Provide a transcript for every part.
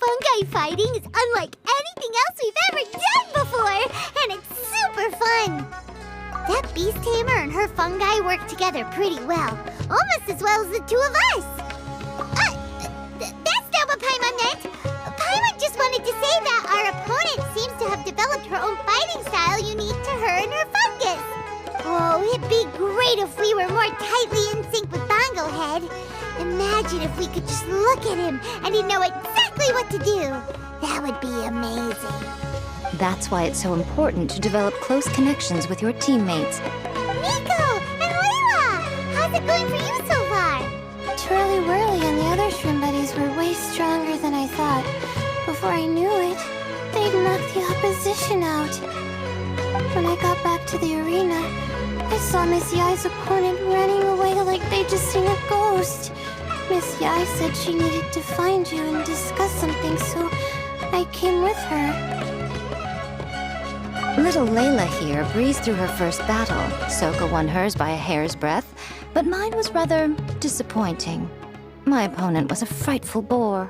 Fungi fighting is unlike anything else we've ever done before, and it's super fun. That beast tamer and her fungi work together pretty well, almost as well as the two of us. That's not what Paimon meant. Paimon just wanted to say that our opponent seems to have developed her own fighting style unique to her and her fungus. Oh, it'd be great if we were more tightly in sync with Bongo Head. Imagine if we could just look at him and he'd know exactly what to do. That would be amazing. That's why it's so important to develop close connections with your teammates. Miko and Layla! How's it going for you so far? Twirly Whirly and the other shroom buddies were way stronger than I thought. Before I knew it, they'd knocked the opposition out. When I got back to the arena, I saw Miss Yae's opponent running away like they'd just seen a ghost. Miss Yae said she needed to find you and discuss something, so I came with her. Little Layla here breezed through her first battle. Soka won hers by a hair's breadth, but mine was rather disappointing. My opponent was a frightful bore.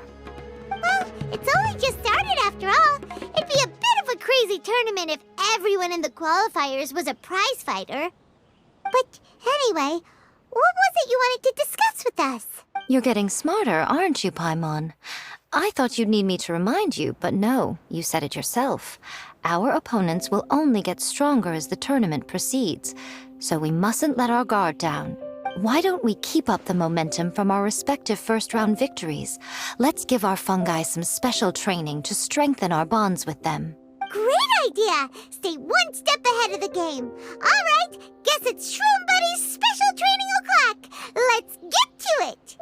Well, it's only just started after all. It'd be a bit of a crazy tournament if everyone in the qualifiers was a prize fighter. But anyway, what was it you wanted to discuss with us? You're getting smarter, aren't you, Paimon? I thought you'd need me to remind you, but no, you said it yourself. Our opponents will only get stronger as the tournament proceeds, so we mustn't let our guard down. Why don't we keep up the momentum from our respective first-round victories? Let's give our fungi some special training to strengthen our bonds with them. Great idea! Stay one step ahead of the game. All right, guess it's Shroom Buddy's special training o'clock. Let's get to it!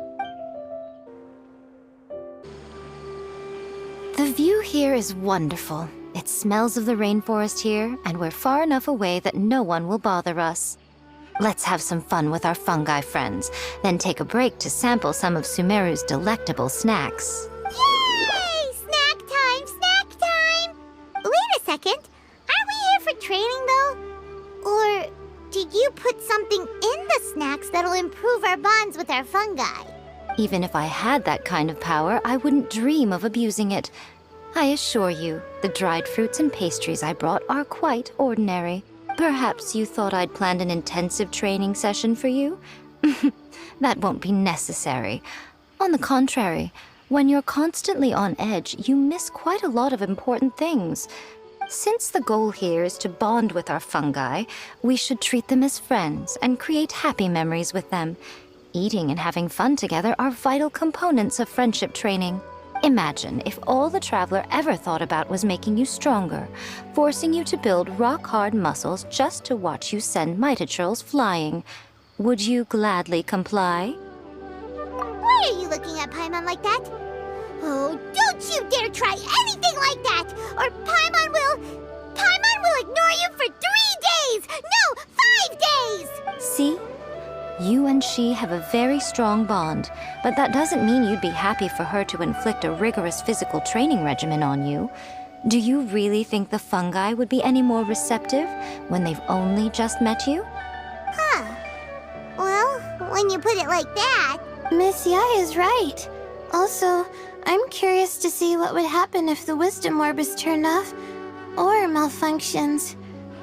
The view here is wonderful. It smells of the rainforest here, and we're far enough away that no one will bother us. Let's have some fun with our fungi friends, then take a break to sample some of Sumeru's delectable snacks. Yay! Snack time, snack time! Wait a second. Aren't we here for training, though? Or did you put something in the snacks that'll improve our bonds with our fungi? Even if I had that kind of power, I wouldn't dream of abusing it. I assure you, the dried fruits and pastries I brought are quite ordinary. Perhaps you thought I'd planned an intensive training session for you? That won't be necessary. On the contrary, when you're constantly on edge, you miss quite a lot of important things. Since the goal here is to bond with our fungi, we should treat them as friends and create happy memories with them. Eating and having fun together are vital components of friendship training. Imagine if all the Traveler ever thought about was making you stronger, forcing you to build rock-hard muscles just to watch you send Mitatrolls flying. Would you gladly comply? Why are you looking at Paimon like that? Oh, don't you dare try anything like that, or Paimon will ignore you for 3 days! No, 5 days! See? You and she have a very strong bond, but that doesn't mean you'd be happy for her to inflict a rigorous physical training regimen on you. Do you really think the fungi would be any more receptive when they've only just met you? Huh. Well, when you put it like that... Miss Yae is right. Also, I'm curious to see what would happen if the wisdom orb is turned off or malfunctions.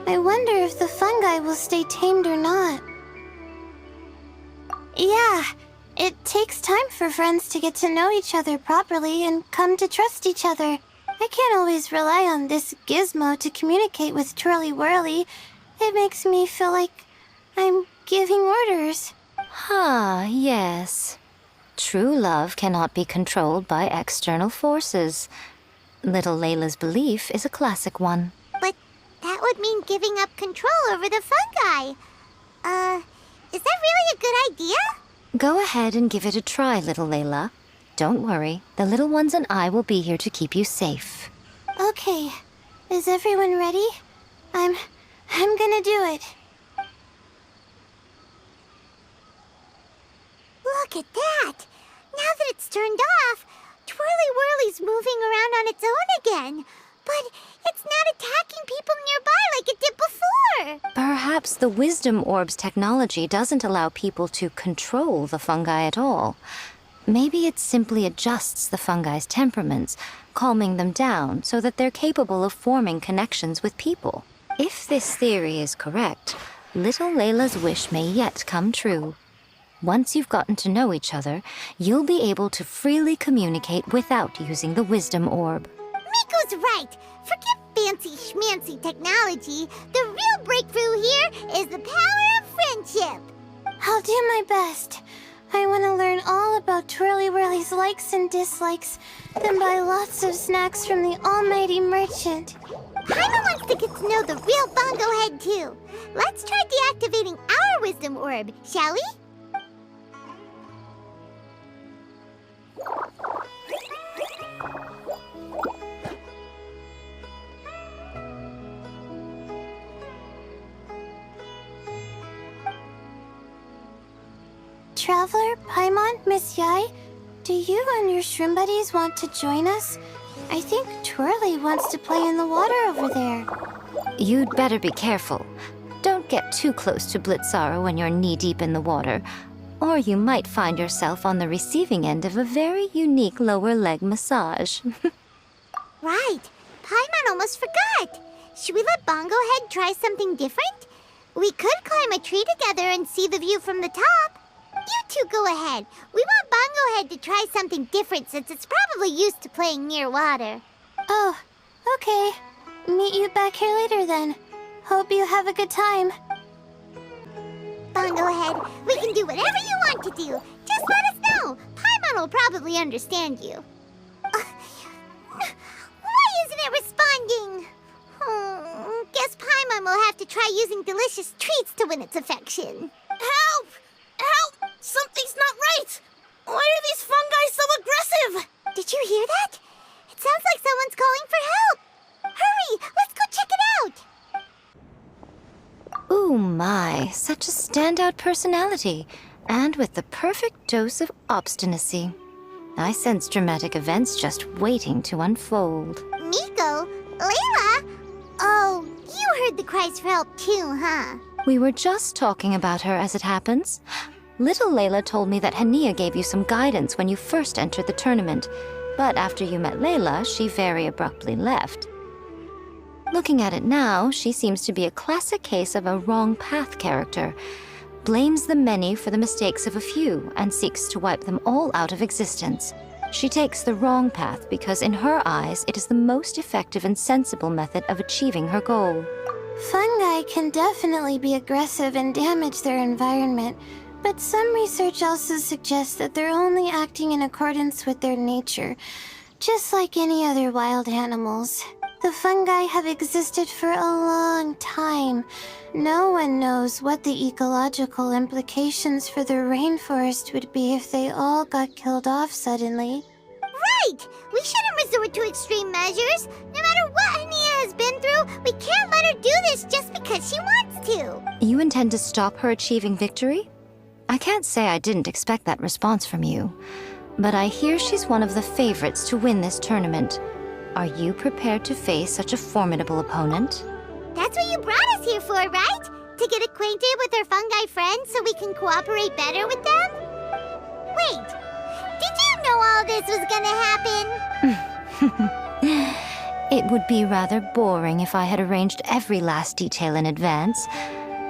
I wonder if the fungi will stay tamed or not. Yeah, it takes time for friends to get to know each other properly and come to trust each other. I can't always rely on this gizmo to communicate with Twirly Whirly. It makes me feel like I'm giving orders. Ah, yes. True love cannot be controlled by external forces. Little Layla's belief is a classic one. But that would mean giving up control over the fungi. Is that really a good idea? Go ahead and give it a try, little Layla. Don't worry, the little ones and I will be here to keep you safe. Okay, is everyone ready? I'm gonna do it. Look at that! Now that it's turned off, Twirly Whirly's moving around on its own again. But it's not attacking people nearby like it did before. Perhaps the Wisdom Orb's technology doesn't allow people to control the fungi at all. Maybe it simply adjusts the fungi's temperaments, calming them down so that they're capable of forming connections with people. If this theory is correct, little Layla's wish may yet come true. Once you've gotten to know each other, you'll be able to freely communicate without using the wisdom orb. Miko's right. Forget fancy schmancy technology. The real breakthrough here is the power of friendship. I'll do my best. I want to learn all about Twirly Whirly's likes and dislikes, then buy lots of snacks from the almighty merchant. Paimon wants to get to know the real Bongo Head, too. Let's try deactivating our wisdom orb, shall we? Traveler, Paimon, Miss Yae, do you and your shrimp buddies want to join us? I think Twirly wants to play in the water over there. You'd better be careful. Don't get too close to Blitzara when you're knee-deep in the water, or you might find yourself on the receiving end of a very unique lower leg massage. Right. Paimon almost forgot. Should we let Bongo Head try something different? We could climb a tree together and see the view from the top. You two go ahead. We want Bongo Head to try something different since it's probably used to playing near water. Oh, okay. Meet you back here later then. Hope you have a good time. Bongo Head, we can do whatever you want to do. Just let us know. Paimon will probably understand you. Why isn't it responding? Guess Paimon will have to try using delicious treats to win its affection. Help! Help! Something's not right! Why are these fungi so aggressive? Did you hear that? It sounds like someone's calling for help. Hurry, let's go check it out. Ooh my, such a standout personality, and with the perfect dose of obstinacy. I sense dramatic events just waiting to unfold. Miko? Layla? Oh, you heard the cries for help too, huh? We were just talking about her as it happens. Little Layla told me that Hania gave you some guidance when you first entered the tournament, but after you met Layla, she very abruptly left. Looking at it now, she seems to be a classic case of a wrong path character. Blames the many for the mistakes of a few and seeks to wipe them all out of existence. She takes the wrong path because in her eyes, it is the most effective and sensible method of achieving her goal. Fungi can definitely be aggressive and damage their environment, but some research also suggests that they're only acting in accordance with their nature, just like any other wild animals. The fungi have existed for a long time. No one knows what the ecological implications for the rainforest would be if they all got killed off suddenly. Right! We shouldn't resort to extreme measures. No matter what Hania has been through, we can't let her do this just because she wants to. You intend to stop her achieving victory? I can't say I didn't expect that response from you, but I hear she's one of the favorites to win this tournament. Are you prepared to face such a formidable opponent? That's what you brought us here for, right? To get acquainted with our fungi friends so we can cooperate better with them? Wait, did you know all this was gonna happen? It would be rather boring if I had arranged every last detail in advance.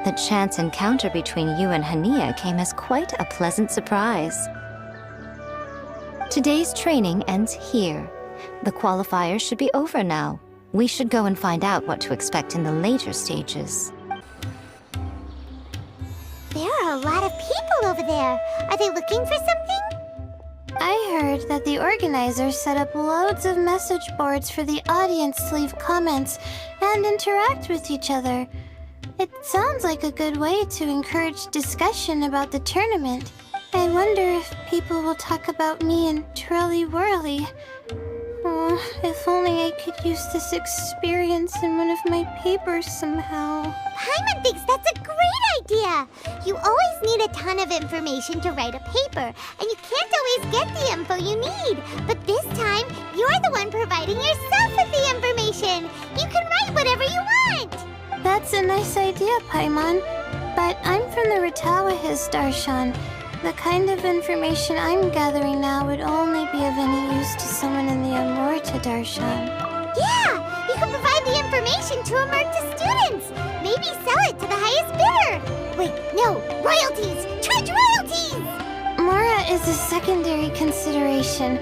The chance encounter between you and Hania came as quite a pleasant surprise. Today's training ends here. The qualifiers should be over now. We should go and find out what to expect in the later stages. There are a lot of people over there. Are they looking for something? I heard that the organizers set up loads of message boards for the audience to leave comments and interact with each other. It sounds like a good way to encourage discussion about the tournament. I wonder if people will talk about me and Twirly Whirly. Oh, if only I could use this experience in one of my papers somehow. Paimon thinks that's a great idea. You always need a ton of information to write a paper, and you can't always get the info you need. But this time, you're the one providing yourself with the information. You can write whatever you want. That's a nice idea, Paimon. But I'm from the Ratawa Darshan. the kind of information I'm gathering now would only be of any use to someone in the Amorta, Darshan. Yeah! You can provide the information to Amurta students! Maybe sell it to the highest bidder! Wait, no! Royalties! Charge royalties! Mora is a secondary consideration,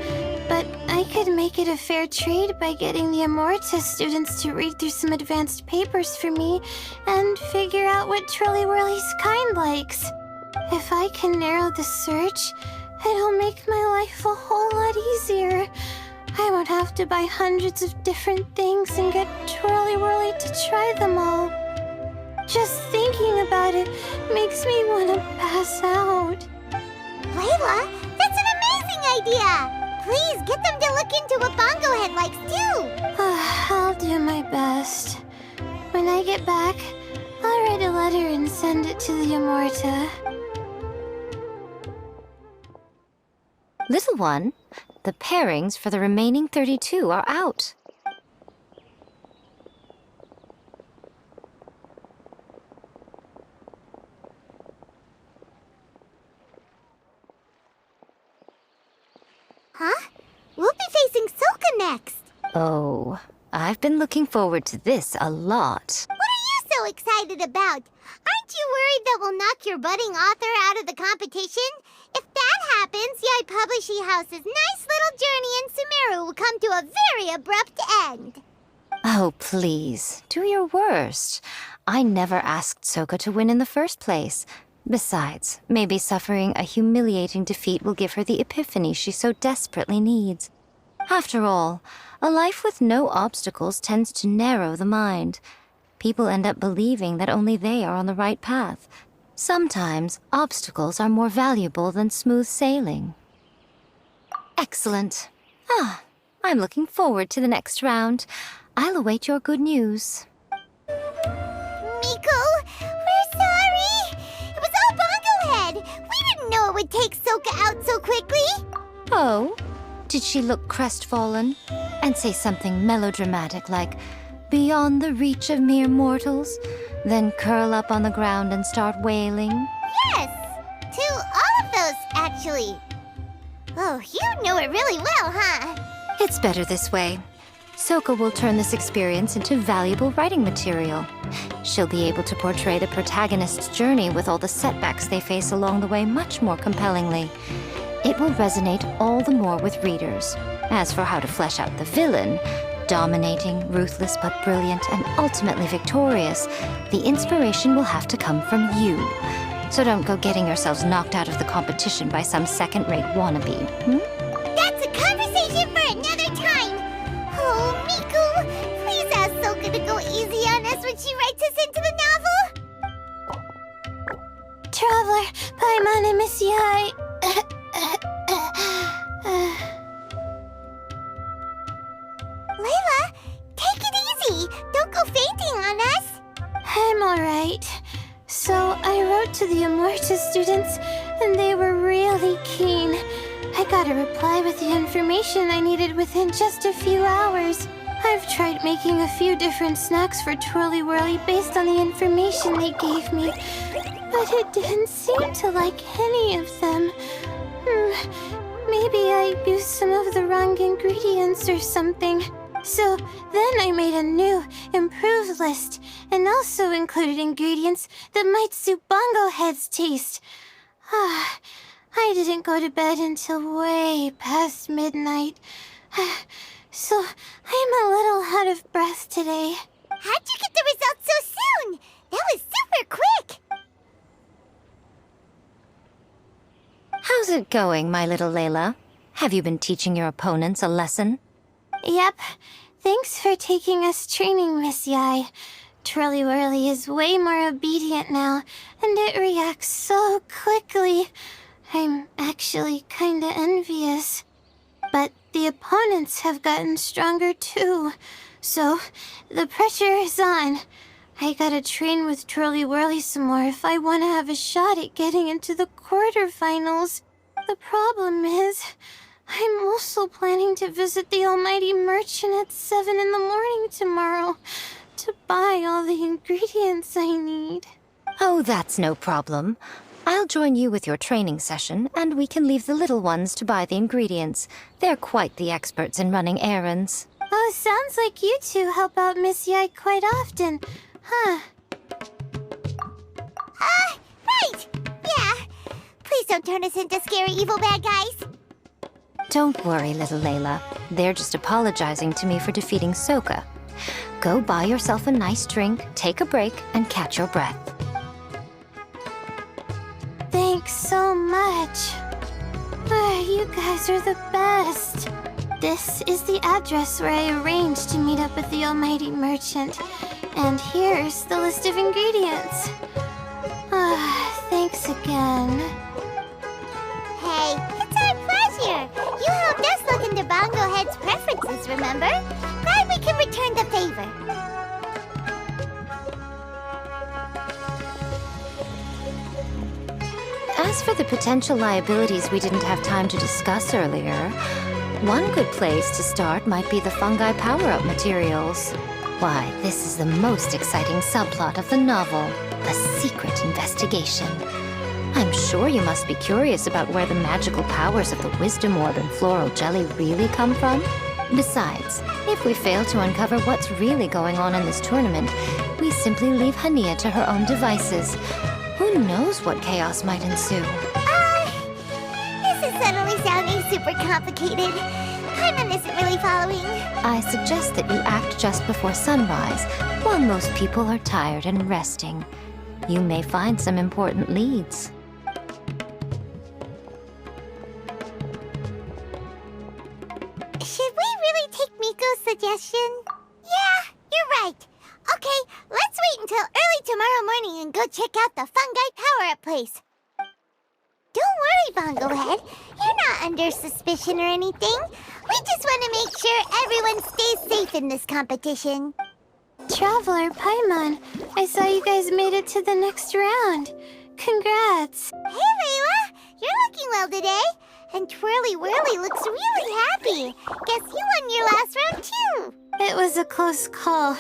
but I could make it a fair trade by getting the Amorta students to read through some advanced papers for me and figure out what Twirly Whirly's kind likes. If I can narrow the search, it'll make my life a whole lot easier. I won't have to buy hundreds of different things and get Twirly Whirly to try them all. Just thinking about it makes me want to pass out. Layla, that's an amazing idea! Please get them to look into what Bongo Head likes too! I'll do my best. When I get back, I'll write a letter and send it to the Amorta. Little one, the pairings for the remaining 32 are out. Huh? We'll be facing Soka next! Oh, I've been looking forward to this a lot. What are you so excited about? Aren't you worried that we'll knock your budding author out of the competition? If that happens, Yae Publishing House's nice little journey in Sumeru will come to a very abrupt end. Oh, please, do your worst. I never asked Soka to win in the first place. Besides, maybe suffering a humiliating defeat will give her the epiphany she so desperately needs. After all, a life with no obstacles tends to narrow the mind. People end up believing that only they are on the right path. Sometimes, obstacles are more valuable than smooth sailing. Excellent. I'm looking forward to the next round. I'll await your good news. Miko, we're sorry! It was all Bongo Head! We didn't know it would take Soka out so quickly! Oh? Did she look crestfallen? And say something melodramatic like, "Beyond the reach of mere mortals," then curl up on the ground and start wailing? Yes! To all of those, actually. Oh, you know it really well, huh? It's better this way. Soka will turn this experience into valuable writing material. She'll be able to portray the protagonist's journey with all the setbacks they face along the way much more compellingly. It will resonate all the more with readers. As for how to flesh out the villain, dominating, ruthless but brilliant, and ultimately victorious, the inspiration will have to come from you. So don't go getting yourselves knocked out of the competition by some second-rate wannabe, That's a conversation for another time! Oh, Miku, please ask Soka to go easy on us when she writes us into the novel! Traveler, Paimon and Miss Yae. Layla, take it easy! Don't go fainting on us! I'm alright. So I wrote to the Amorta students, and they were really keen. I got a reply with the information I needed within just a few hours. I've tried making a few different snacks for Twirly Whirly based on the information they gave me, but it didn't seem to like any of them. Maybe I used some of the wrong ingredients or something. So then I made a new, improved list, and also included ingredients that might suit Bongo Head's taste. I didn't go to bed until way past midnight. So I'm a little out of breath today. How'd you get the results so soon? That was super quick! How's it going, my little Layla? Have you been teaching your opponents a lesson? Yep. Thanks for taking us training, Miss Yae. Twirly Whirly is way more obedient now, and it reacts so quickly. I'm actually kinda envious. But the opponents have gotten stronger too, so the pressure is on. I gotta train with Twirly Whirly some more if I want to have a shot at getting into the quarterfinals. The problem is, I'm also planning to visit the Almighty Merchant at 7 in the morning tomorrow to buy all the ingredients I need. Oh, that's no problem. I'll join you with your training session, and we can leave the little ones to buy the ingredients. They're quite the experts in running errands. Oh, sounds like you two help out Miss Yae quite often, huh? Right! Yeah. Please don't turn us into scary evil bad guys. Don't worry, little Layla. They're just apologizing to me for defeating Sokka. Go buy yourself a nice drink, take a break, and catch your breath. Thanks so much. You guys are the best. This is the address where I arranged to meet up with the almighty merchant. And here's the list of ingredients. Thanks again. Hey, it's our pleasure. You helped us look into Bongo Head's preferences, remember? Glad we can return the favor. As for the potential liabilities we didn't have time to discuss earlier, one good place to start might be the fungi power-up materials. Why, this is the most exciting subplot of the novel, the secret investigation. I'm sure you must be curious about where the magical powers of the wisdom orb and floral jelly really come from. Besides, if we fail to uncover what's really going on in this tournament, we simply leave Hania to her own devices. Who knows what chaos might ensue? This is suddenly sounding super complicated. Paimon isn't really following. I suggest that you act just before sunrise, while most people are tired and resting. You may find some important leads. Should we really take Miko's suggestion? Yeah, you're right. Okay, let's wait until early tomorrow morning and go check out the fungi power-up place. Don't worry, Bongo Head. You're not under suspicion or anything. We just want to make sure everyone stays safe in this competition. Traveler Paimon, I saw you guys made it to the next round. Congrats. Hey, Layla! You're looking well today. And Twirly Whirly looks really happy. Guess you won your last round, too. It was a close call.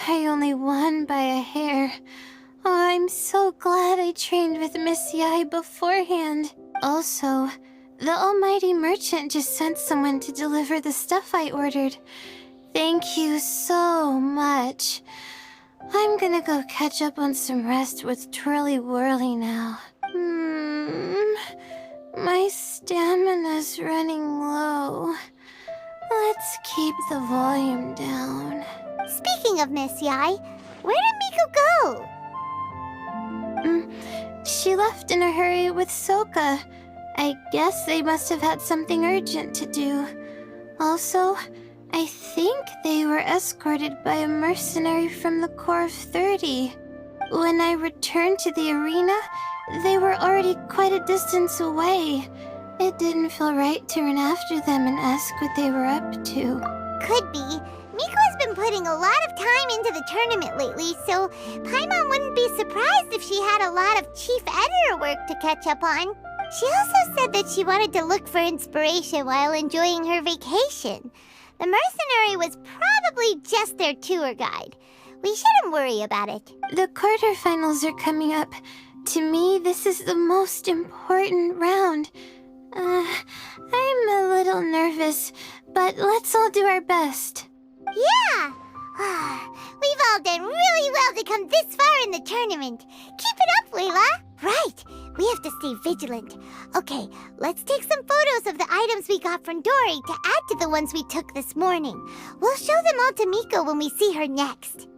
I only won by a hair. Oh, I'm so glad I trained with Miss Yae beforehand. Also, the almighty merchant just sent someone to deliver the stuff I ordered. Thank you so much. I'm gonna go catch up on some rest with Twirly Whirly now. My stamina's running low. Let's keep the volume down. Speaking of Miss Yae, where did Miko go? She left in a hurry with Sokka. I guess they must have had something urgent to do. Also, I think they were escorted by a mercenary from the Corps of 30. When I returned to the arena, they were already quite a distance away. It didn't feel right to run after them and ask what they were up to. Could be. Miko has been putting a lot of time into the tournament lately, so Paimon wouldn't be surprised if she had a lot of chief editor work to catch up on. She also said that she wanted to look for inspiration while enjoying her vacation. The mercenary was probably just their tour guide. We shouldn't worry about it. The quarterfinals are coming up. To me, this is the most important round. I'm a little nervous, but let's all do our best. Yeah! We've all done really well to come this far in the tournament. Keep it up, Layla! Right! We have to stay vigilant. Okay, let's take some photos of the items we got from Dory to add to the ones we took this morning. We'll show them all to Miko when we see her next.